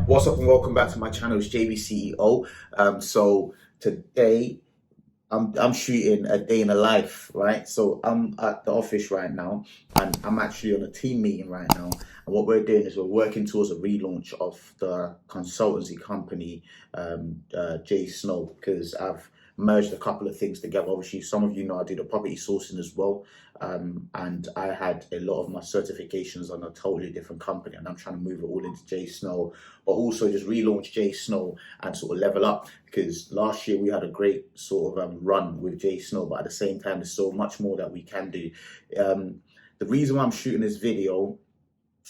What's up and welcome back to my channel. It's JVceo. So today I'm shooting a day in a life, right? So I'm at the office right now and I'm actually on a team meeting right now. And what we're doing is we're working towards a relaunch of the consultancy company, JVceo, because I've merged a couple of things together. Obviously, some of you know I do the property sourcing as well. And I had a lot of my certifications on a totally different company, and I'm trying to move it all into JVceo, but also just relaunch JVceo and sort of level up, because last year we had a great sort of run with JVceo, but at the same time there's so much more that we can do. The reason why I'm shooting this video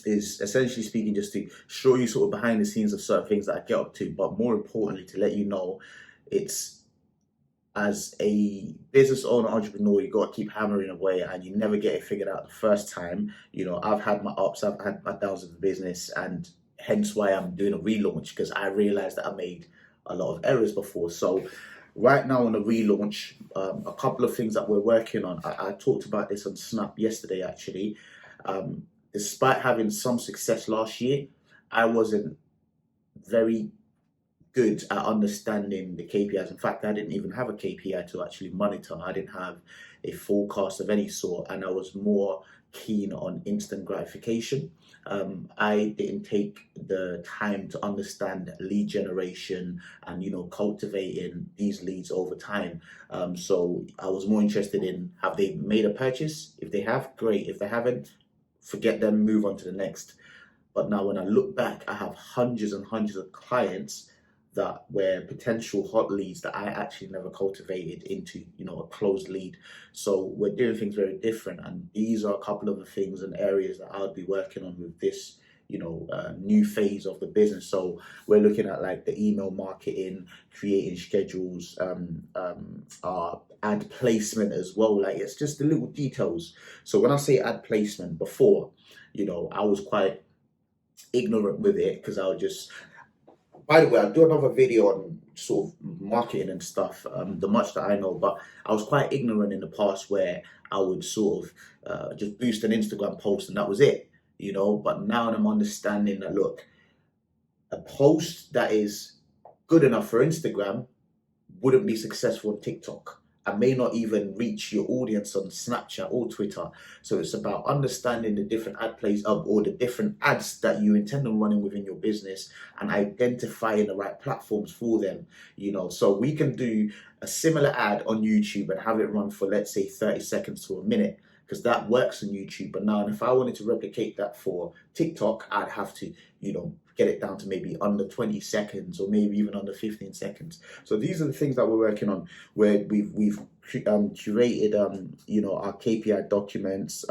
is essentially speaking just to show you sort of behind the scenes of certain things that I get up to, but more importantly to let you know it's, as a business owner, entrepreneur, you got to keep hammering away and you never get it figured out the first time. You know, I've had my ups, I've had my downs of the business, and hence why I'm doing a relaunch, because I realized that I made a lot of errors before. So right now on the relaunch, a couple of things that we're working on. I talked about this on Snap yesterday, actually. Despite having some success last year, I wasn't very good at understanding the KPIs. In fact, I didn't even have a KPI to actually monitor. I didn't have a forecast of any sort, and I was more keen on instant gratification. I didn't take the time to understand lead generation and cultivating these leads over time. So I was more interested in, have they made a purchase? If they have, great. If they haven't, forget them, move on to the next. But now when I look back, I have hundreds and hundreds of clients that were potential hot leads that I actually never cultivated into, a closed lead. So we're doing things very different, and these are a couple of the things and areas that I'll be working on with this, new phase of the business. So we're looking at like the email marketing, creating schedules, ad placement as well. Like, it's just the little details. So when I say ad placement, before, I was quite ignorant with it, because I would just, by the way, I'll do another video on sort of marketing and stuff, the much that I know, but I was quite ignorant in the past, where I would sort of just boost an Instagram post and that was it, but now I'm understanding that, look, a post that is good enough for Instagram wouldn't be successful on TikTok. I may not even reach your audience on Snapchat or Twitter. So it's about understanding the different ad plays or the different ads that you intend on running within your business, and identifying the right platforms for them. So we can do a similar ad on YouTube and have it run for, let's say, 30 seconds to a minute, because that works on YouTube. But now, if I wanted to replicate that for TikTok, I'd have to, get it down to maybe under 20 seconds or maybe even under 15 seconds. So these are the things that we're working on, where we've curated, our KPI documents,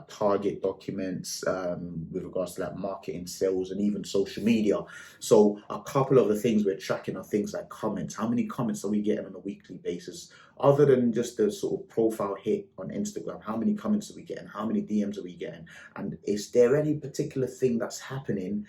target documents, with regards to like marketing, sales, and even social media. So a couple of the things we're tracking are things like comments. How many comments are we getting on a weekly basis? Other than just the sort of profile hit on Instagram, how many comments are we getting? How many DMs are we getting? And is there any particular thing that's happening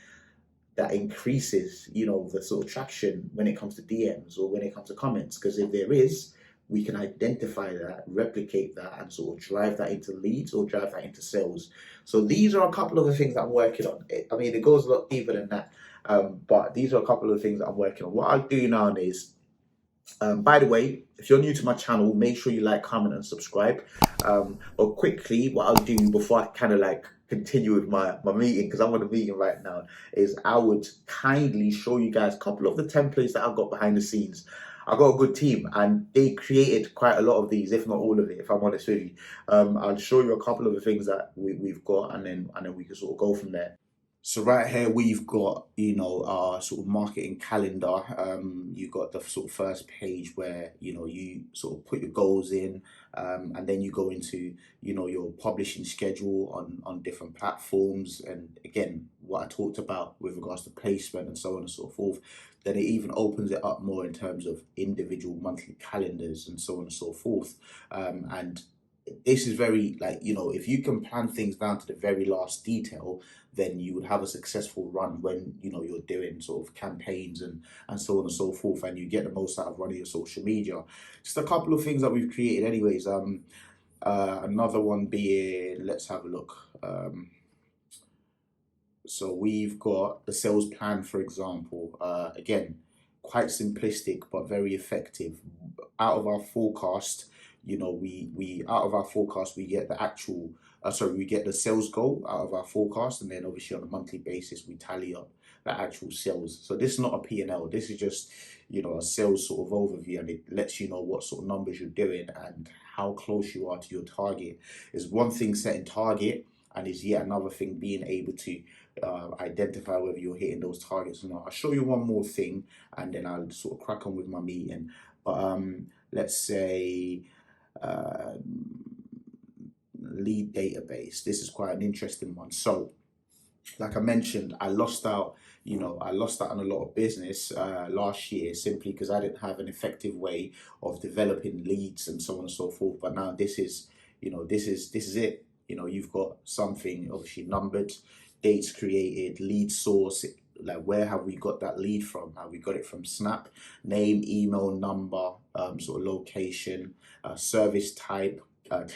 that increases, the sort of traction when it comes to DMs or when it comes to comments? Because if there is, we can identify that, replicate that, and sort of drive that into leads or drive that into sales. So these are a couple of the things that I'm working on. I mean, it goes a lot deeper than that, but these are a couple of the things that I'm working on. What I'll do now is, by the way, if you're new to my channel, make sure you like, comment, and subscribe. But quickly, what I'll do before I kind of like continue with my meeting, because I'm on a meeting right now, is I would kindly show you guys a couple of the templates that I've got behind the scenes. I've got a good team, and they created quite a lot of these, if not all of it, if I'm honest with you. I'll show you a couple of the things that we've got, and then we can sort of go from there. So right here we've got, our sort of marketing calendar. You've got the sort of first page where, you sort of put your goals in, and then you go into, your publishing schedule on different platforms. And again, what I talked about with regards to placement and so on and so forth. Then it even opens it up more in terms of individual monthly calendars and so on and so forth. And this is very, like, if you can plan things down to the very last detail, then you would have a successful run when you're doing sort of campaigns and so on and so forth, and you get the most out of running your social media. Just a couple of things that we've created anyways. Another one being, let's have a look. So we've got the sales plan, for example. Again, quite simplistic but very effective. Out of our forecast, we out of our forecast we get the actual. Sorry, we get the sales goal out of our forecast, and then obviously on a monthly basis we tally up the actual sales. So this is not a P&L. This is just a sales sort of overview, and it lets you know what sort of numbers you're doing and how close you are to your target. Is one thing setting target, and is yet another thing being able to identify whether you're hitting those targets or not. I'll show you one more thing and then I'll sort of crack on with my meeting. But let's say uh, lead database. This is quite an interesting one. So, like I mentioned, I lost out. I lost out on a lot of business last year simply because I didn't have an effective way of developing leads and so on and so forth. But now this is, this is it. You've got something obviously numbered, dates created, lead source. Like, where have we got that lead from? Have we got it from Snap? Name, email, number, sort of location, service type,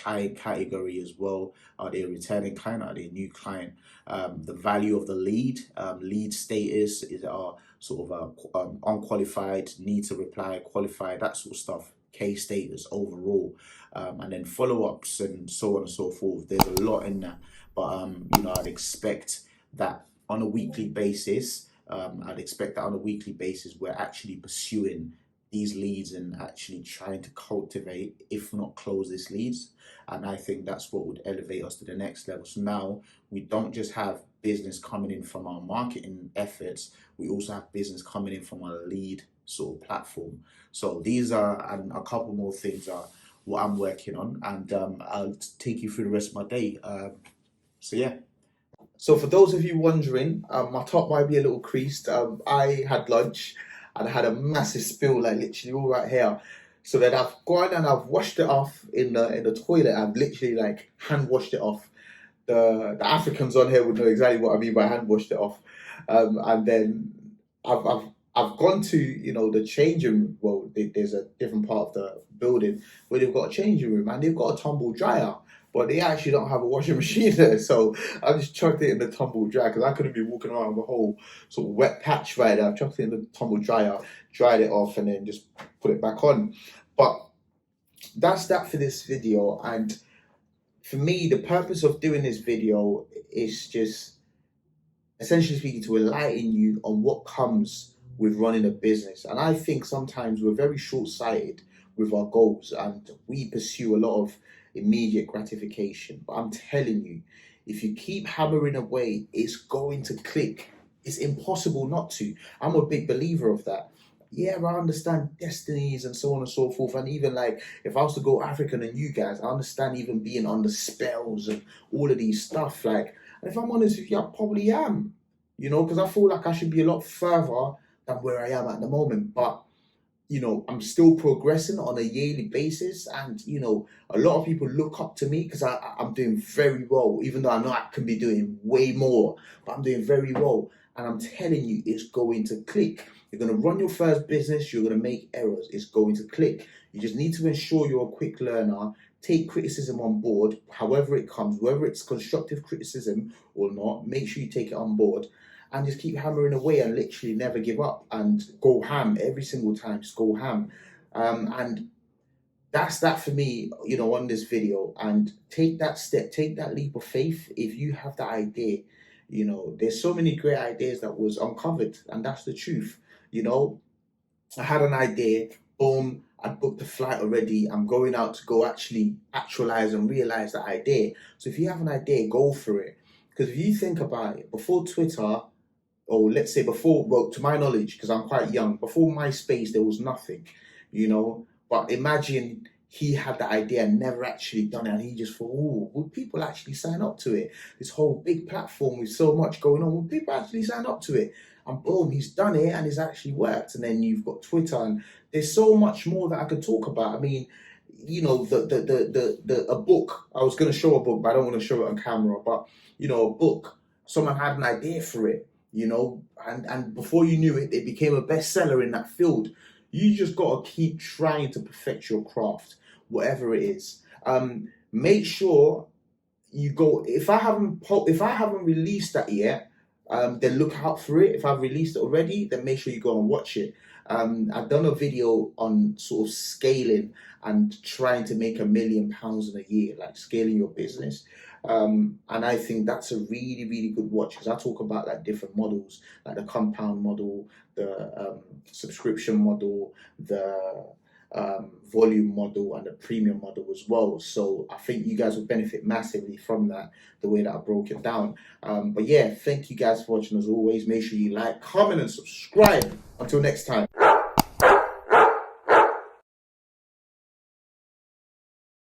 client category as well. Are they a returning client? Are they a new client? The value of the lead, lead status, is our sort of unqualified, need to reply, qualified, that sort of stuff. Case status overall, and then follow-ups and so on and so forth. There's a lot in that, but I'd expect that on a weekly basis. We're actually pursuing these leads and actually trying to cultivate, if not close, these leads. And I think that's what would elevate us to the next level. So now we don't just have business coming in from our marketing efforts, we also have business coming in from our lead sort of platform. So these are, and a couple more things are what I'm working on, and I'll take you through the rest of my day. So yeah. So for those of you wondering, my top might be a little creased. I had lunch and I had a massive spill, like literally all right here. So then I've gone and I've washed it off in the toilet. I've literally like hand washed it off. The Africans on here would know exactly what I mean by hand washed it off. And then I've I've I've gone to the changing room. Well, there's a different part of the building where they've got a changing room and they've got a tumble dryer, but they actually don't have a washing machine there. So I just chucked it in the tumble dryer because I couldn't be walking around with a whole sort of wet patch right there. I chucked it in the tumble dryer, dried it off, and then just put it back on. But that's that for this video. And for me, the purpose of doing this video is just essentially speaking to enlighten you on what comes with running a business. And I think sometimes we're very short-sighted with our goals and we pursue a lot of immediate gratification. But I'm telling you, if you keep hammering away, it's going to click. It's impossible not to. I'm a big believer of that. Yeah, I understand destinies and so on and so forth. And even like if I was to go African and you guys, I understand even being under spells and all of these stuff. Like, and if I'm honest with you, I probably am, because I feel like I should be a lot further than where I am at the moment. But, I'm still progressing on a yearly basis. And, a lot of people look up to me because I'm doing very well, even though I know I can be doing way more, but I'm doing very well. And I'm telling you, it's going to click. You're going to run your first business, you're going to make errors. It's going to click. You just need to ensure you're a quick learner. Take criticism on board, however it comes, whether it's constructive criticism or not, make sure you take it on board and just keep hammering away and literally never give up and go ham every single time. Just go ham. And that's that for me, on this video. And take that step, take that leap of faith. If you have that idea, there's so many great ideas that was uncovered, and that's the truth. I had an idea, boom, I booked the flight already. I'm going out to go actually actualize and realize that idea. So if you have an idea, go for it. Because if you think about it, before Twitter, or let's say before, well, to my knowledge, because I'm quite young, before MySpace, there was nothing, But imagine he had the idea and never actually done it, and he just thought, oh, would people actually sign up to it? This whole big platform with so much going on, would people actually sign up to it? And boom, he's done it and it's actually worked. And then you've got Twitter, and there's so much more that I could talk about. I mean, a book. I was going to show a book, but I don't want to show it on camera. But a book. Someone had an idea for it, and before you knew it, it became a bestseller in that field. You just got to keep trying to perfect your craft, whatever it is. Make sure you go. If I haven't released that yet, then look out for it. If I've released it already, then make sure you go and watch it. I've done a video on sort of scaling and trying to make £1 million in a year, like scaling your business. And I think that's a really, really good watch, because I talk about like different models, like the compound model, the subscription model, the volume model, and the premium model as well. So I think you guys will benefit massively from that, the way that I broke it down. But yeah, thank you guys for watching. As always, make sure you like, comment, and subscribe. Until next time.